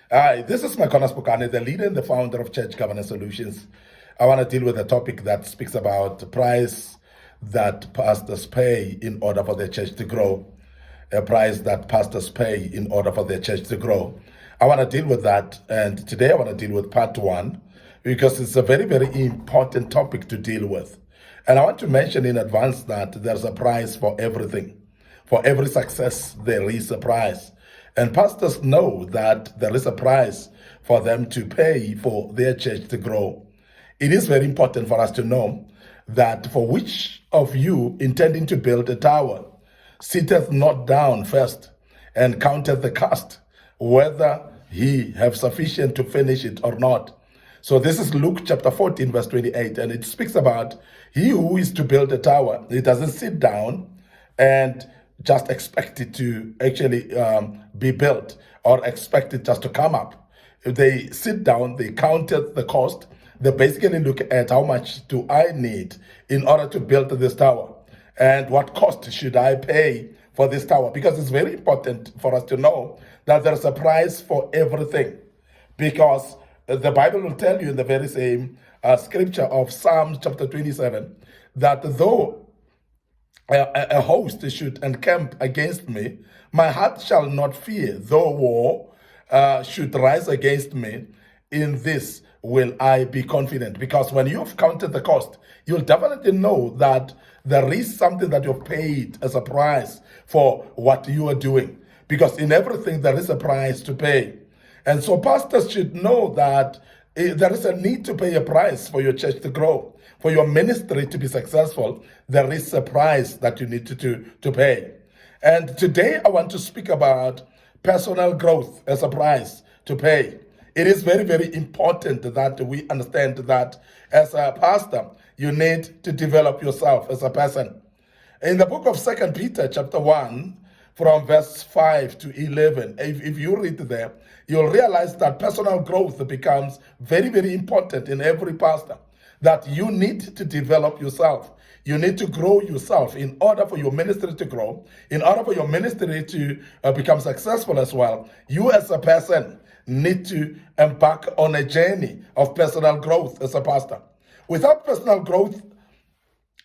Hi, this is Makonas Bukane, the leader and the founder of Church Governance Solutions. I want to deal with a topic that speaks about the price that pastors pay in order for their church to grow. A price that pastors pay in order for their church to grow. I want to deal with that, and today I want to deal with part one because it's a very, very important topic to deal with. And I want to mention in advance that there's a price for everything. For every success, there is a price. And pastors know that there is a price for them to pay for their church to grow. It is very important for us to know that for which of you intending to build a tower sitteth not down first and counteth the cost, whether he have sufficient to finish it or not. So this is Luke chapter 14, verse 28, and it speaks about he who is to build a tower. He doesn't sit down and just expect it to actually be built or expect it just to come up. If they sit down, they counted the cost. They basically look at how much do I need in order to build this tower, and what cost should I pay for this tower? Because it's very important for us to know that there's a price for everything, because the Bible will tell you in the very same scripture of Psalms chapter 27 that though a host should encamp against me, my heart shall not fear. Though war should rise against me, in this will I be confident. Because when you've counted the cost, you'll definitely know that there is something that you've paid as a price for what you are doing. Because in everything, there is a price to pay. And so pastors should know that there is a need to pay a price for your church to grow. For your ministry to be successful, there is a price that you need to pay. And today I want to speak about personal growth as a price to pay. It is very, very important that we understand that as a pastor, you need to develop yourself as a person. In the book of 2 Peter chapter 1, from verse 5 to 11, if you read there, you'll realize that personal growth becomes very, very important in every pastor. That you need to develop yourself. You need to grow yourself in order for your ministry to grow, in order for your ministry to become successful as well. You as a person need to embark on a journey of personal growth as a pastor. Without personal growth,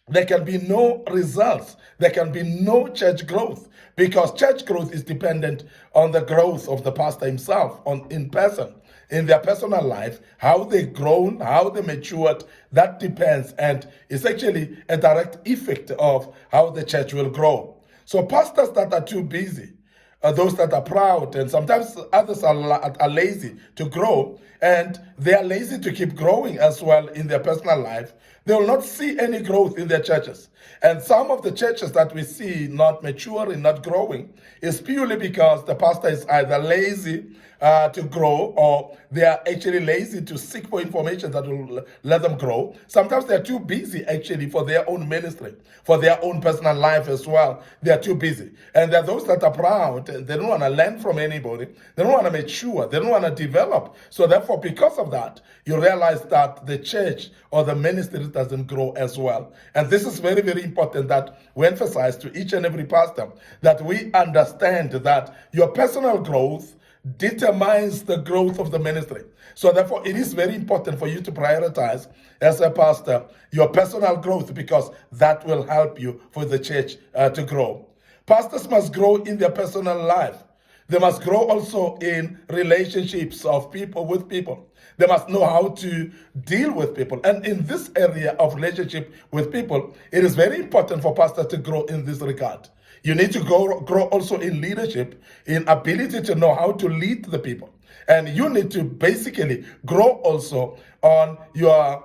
there can be no results. There can be no church growth, because church growth is dependent on the growth of the pastor himself in person. In their personal life, how they've grown, how they matured, that depends, and it's actually a direct effect of how the church will grow. So pastors that are too busy, those that are proud, and sometimes others are lazy to grow, and they are lazy to keep growing as well in their personal life, they will not see any growth in their churches. And some of the churches that we see not maturing, not growing, is purely because the pastor is either lazy to grow, or they are actually lazy to seek for information that will let them grow. Sometimes they're too busy actually for their own ministry, for their own personal life as well. They are too busy. And there are those that are proud. They don't want to learn from anybody. They don't want to mature. They don't want to develop. So therefore, because of that, you realize that the church or the ministry doesn't grow as well. And this is very, very important that we emphasize to each and every pastor, that we understand that your personal growth determines the growth of the ministry. So therefore, it is very important for you to prioritize as a pastor your personal growth, because that will help you for the church to grow. Pastors must grow in their personal life. They must grow also in relationships of people with people. They must know how to deal with people. And in this area of relationship with people, it is very important for pastors to grow in this regard. You need to grow also in leadership, in ability to know how to lead the people. And you need to basically grow also on your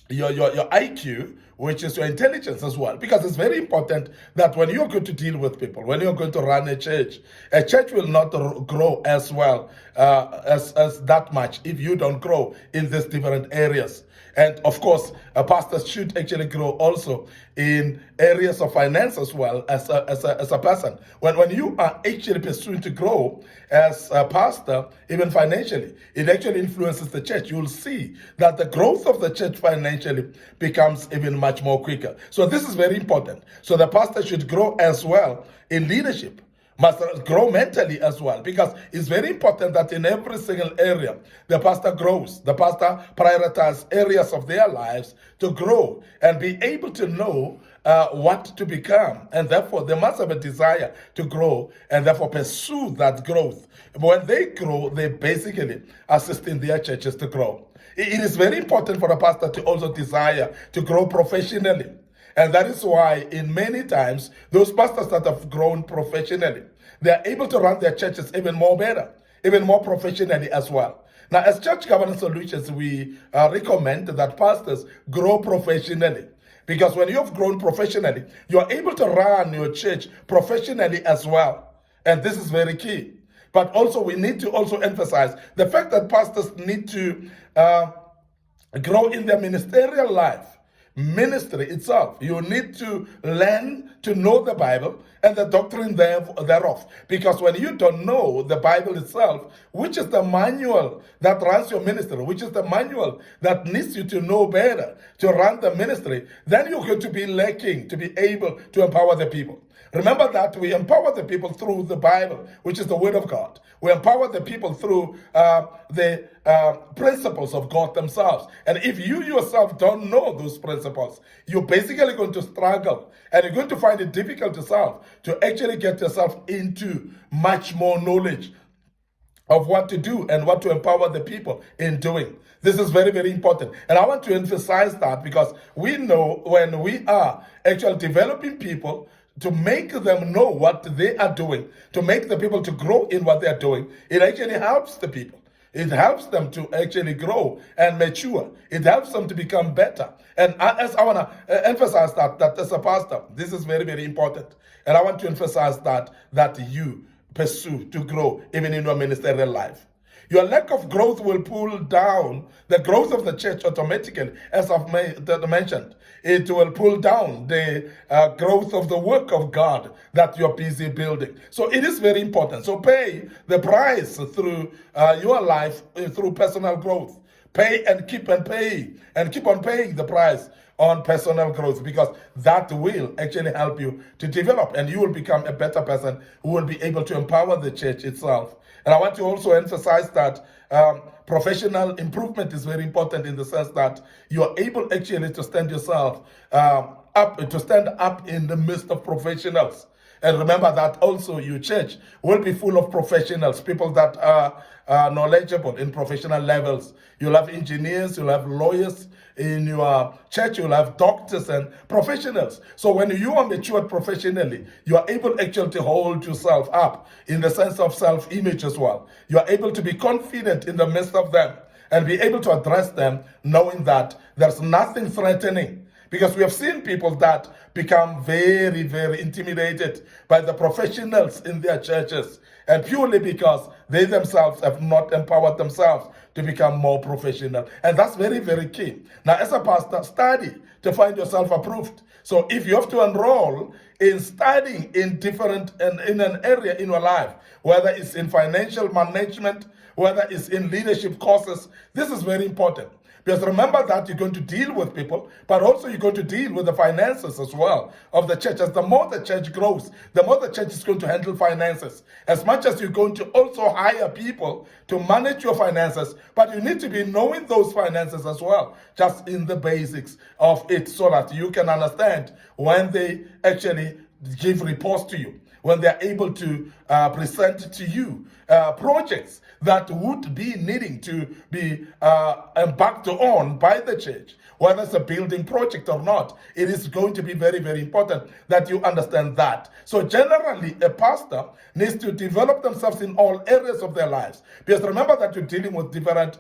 IQ, which is your intelligence as well. Because it's very important that when you're going to deal with people, when you're going to run a church will not grow as well as that much if you don't grow in these different areas. And of course, a pastor should actually grow also in areas of finance as well as a person. When you are actually pursuing to grow as a pastor, even financially, it actually influences the church. You will see that the growth of the church financially becomes even much more quicker. So this is very important. So the pastor should grow as well in leadership. must grow mentally as well, because it's very important that in every single area the pastor grows. The pastor prioritizes areas of their lives to grow and be able to know what to become, and therefore they must have a desire to grow and therefore pursue that growth. When they grow, they basically assist in their churches to grow. It is very important for a pastor to also desire to grow professionally. And that is why, in many times, those pastors that have grown professionally, they are able to run their churches even more better, even more professionally as well. Now, as Church Governance Solutions, we recommend that pastors grow professionally. Because when you have grown professionally, you are able to run your church professionally as well. And this is very key. But also, we need to also emphasize the fact that pastors need to grow in their ministerial life. Ministry itself, you need to learn to know the Bible and the doctrine thereof. Because when you don't know the Bible itself, which is the manual that runs your ministry, which is the manual that needs you to know better to run the ministry, then you're going to be lacking to be able to empower the people. Remember that we empower the people through the Bible, which is the Word of God. We empower the people through the principles of God themselves. And if you yourself don't know those principles, you're basically going to struggle, and you're going to find it difficult yourself to actually get yourself into much more knowledge of what to do and what to empower the people in doing. This is very, very important. And I want to emphasize that, because we know when we are actually developing people to make them know what they are doing, to make the people to grow in what they are doing, it actually helps the people. It helps them to actually grow and mature. It helps them to become better. And as I want to emphasize that as a pastor, this is very, very important. And I want to emphasize that you pursue to grow even in your ministerial life. Your lack of growth will pull down the growth of the church automatically, as I've mentioned. It will pull down the growth of the work of God that you're busy building. So it is very important. So pay the price through your life, through personal growth. Pay and keep on paying the price on personal growth, because that will actually help you to develop, and you will become a better person who will be able to empower the church itself. And I want to also emphasize that professional improvement is very important, in the sense that you are able actually to stand yourself up in the midst of professionals. And remember that also your church will be full of professionals, people that are knowledgeable in professional levels. You'll have engineers, you'll have lawyers in your church, you'll have doctors and professionals. So when you are matured professionally, you are able actually to hold yourself up in the sense of self-image as well. You are able to be confident in the midst of them and be able to address them, knowing that there's nothing threatening. Because we have seen people that become very, very intimidated by the professionals in their churches, and purely because they themselves have not empowered themselves to become more professional. And that's very, very key. Now, as a pastor, study to find yourself approved. So if you have to enroll in studying in an area in your life, whether it's in financial management, whether it's in leadership courses, this is very important. Because remember that you're going to deal with people, but also you're going to deal with the finances as well of the church. As the more the church grows, the more the church is going to handle finances. As much as you're going to also hire people to manage your finances, but you need to be knowing those finances as well, just in the basics of it, so that you can understand when they actually give reports to you, when they're able to present to you projects that would be needing to be embarked on by the church, whether it's a building project or not. It is going to be very, very important that you understand that. So generally, a pastor needs to develop themselves in all areas of their lives, because remember that you're dealing with different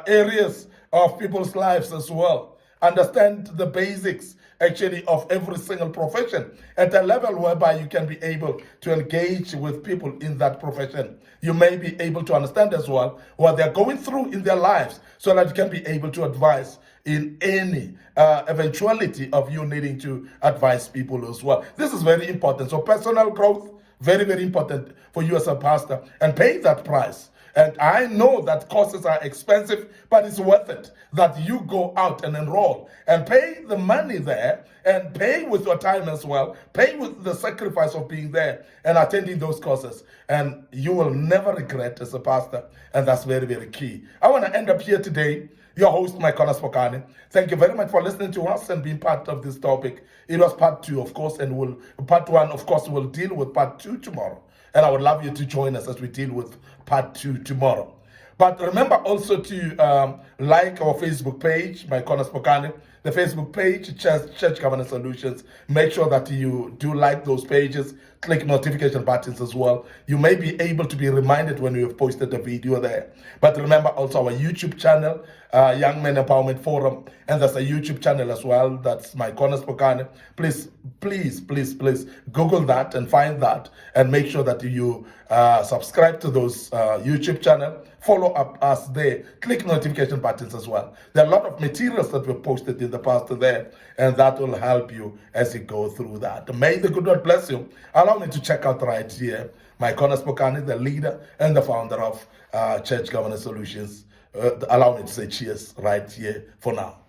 areas of people's lives as well. Understand the basics actually of every single profession at a level whereby you can be able to engage with people in that profession. You may be able to understand as well what they're going through in their lives, so that you can be able to advise in any eventuality of you needing to advise people as well. This is very important. So personal growth, very, very important for you as a pastor, and pay that price. And I know that courses are expensive, but it's worth it that you go out and enroll and pay the money there and pay with your time as well, pay with the sacrifice of being there and attending those courses. And you will never regret as a pastor. And that's very, very key. I want to end up here today. Your host, Mike Spokane. Thank you very much for listening to us and being part of this topic. It was part 2, of course, and part 1, of course, we'll deal with part 2 tomorrow. And I would love you to join us as we deal with part 2 tomorrow. But remember also to like our Facebook page, Mike Spokane, the Facebook page, Church Governance Solutions. Make sure that you do like those pages. Click notification buttons as well. You may be able to be reminded when we have posted a video there. But remember also our YouTube channel, Young Men Empowerment Forum, and there's a YouTube channel as well. That's my Spokane. Please Google that and find that, and make sure that you subscribe to those YouTube channel. Follow up us there. Click notification buttons as well. There are a lot of materials that were posted in the past there, and that will help you as you go through that. May the good Lord bless you. Allow me to check out right here. My Spokane, the leader and the founder of Church Governance Solutions. Allow me to say cheers right here for now.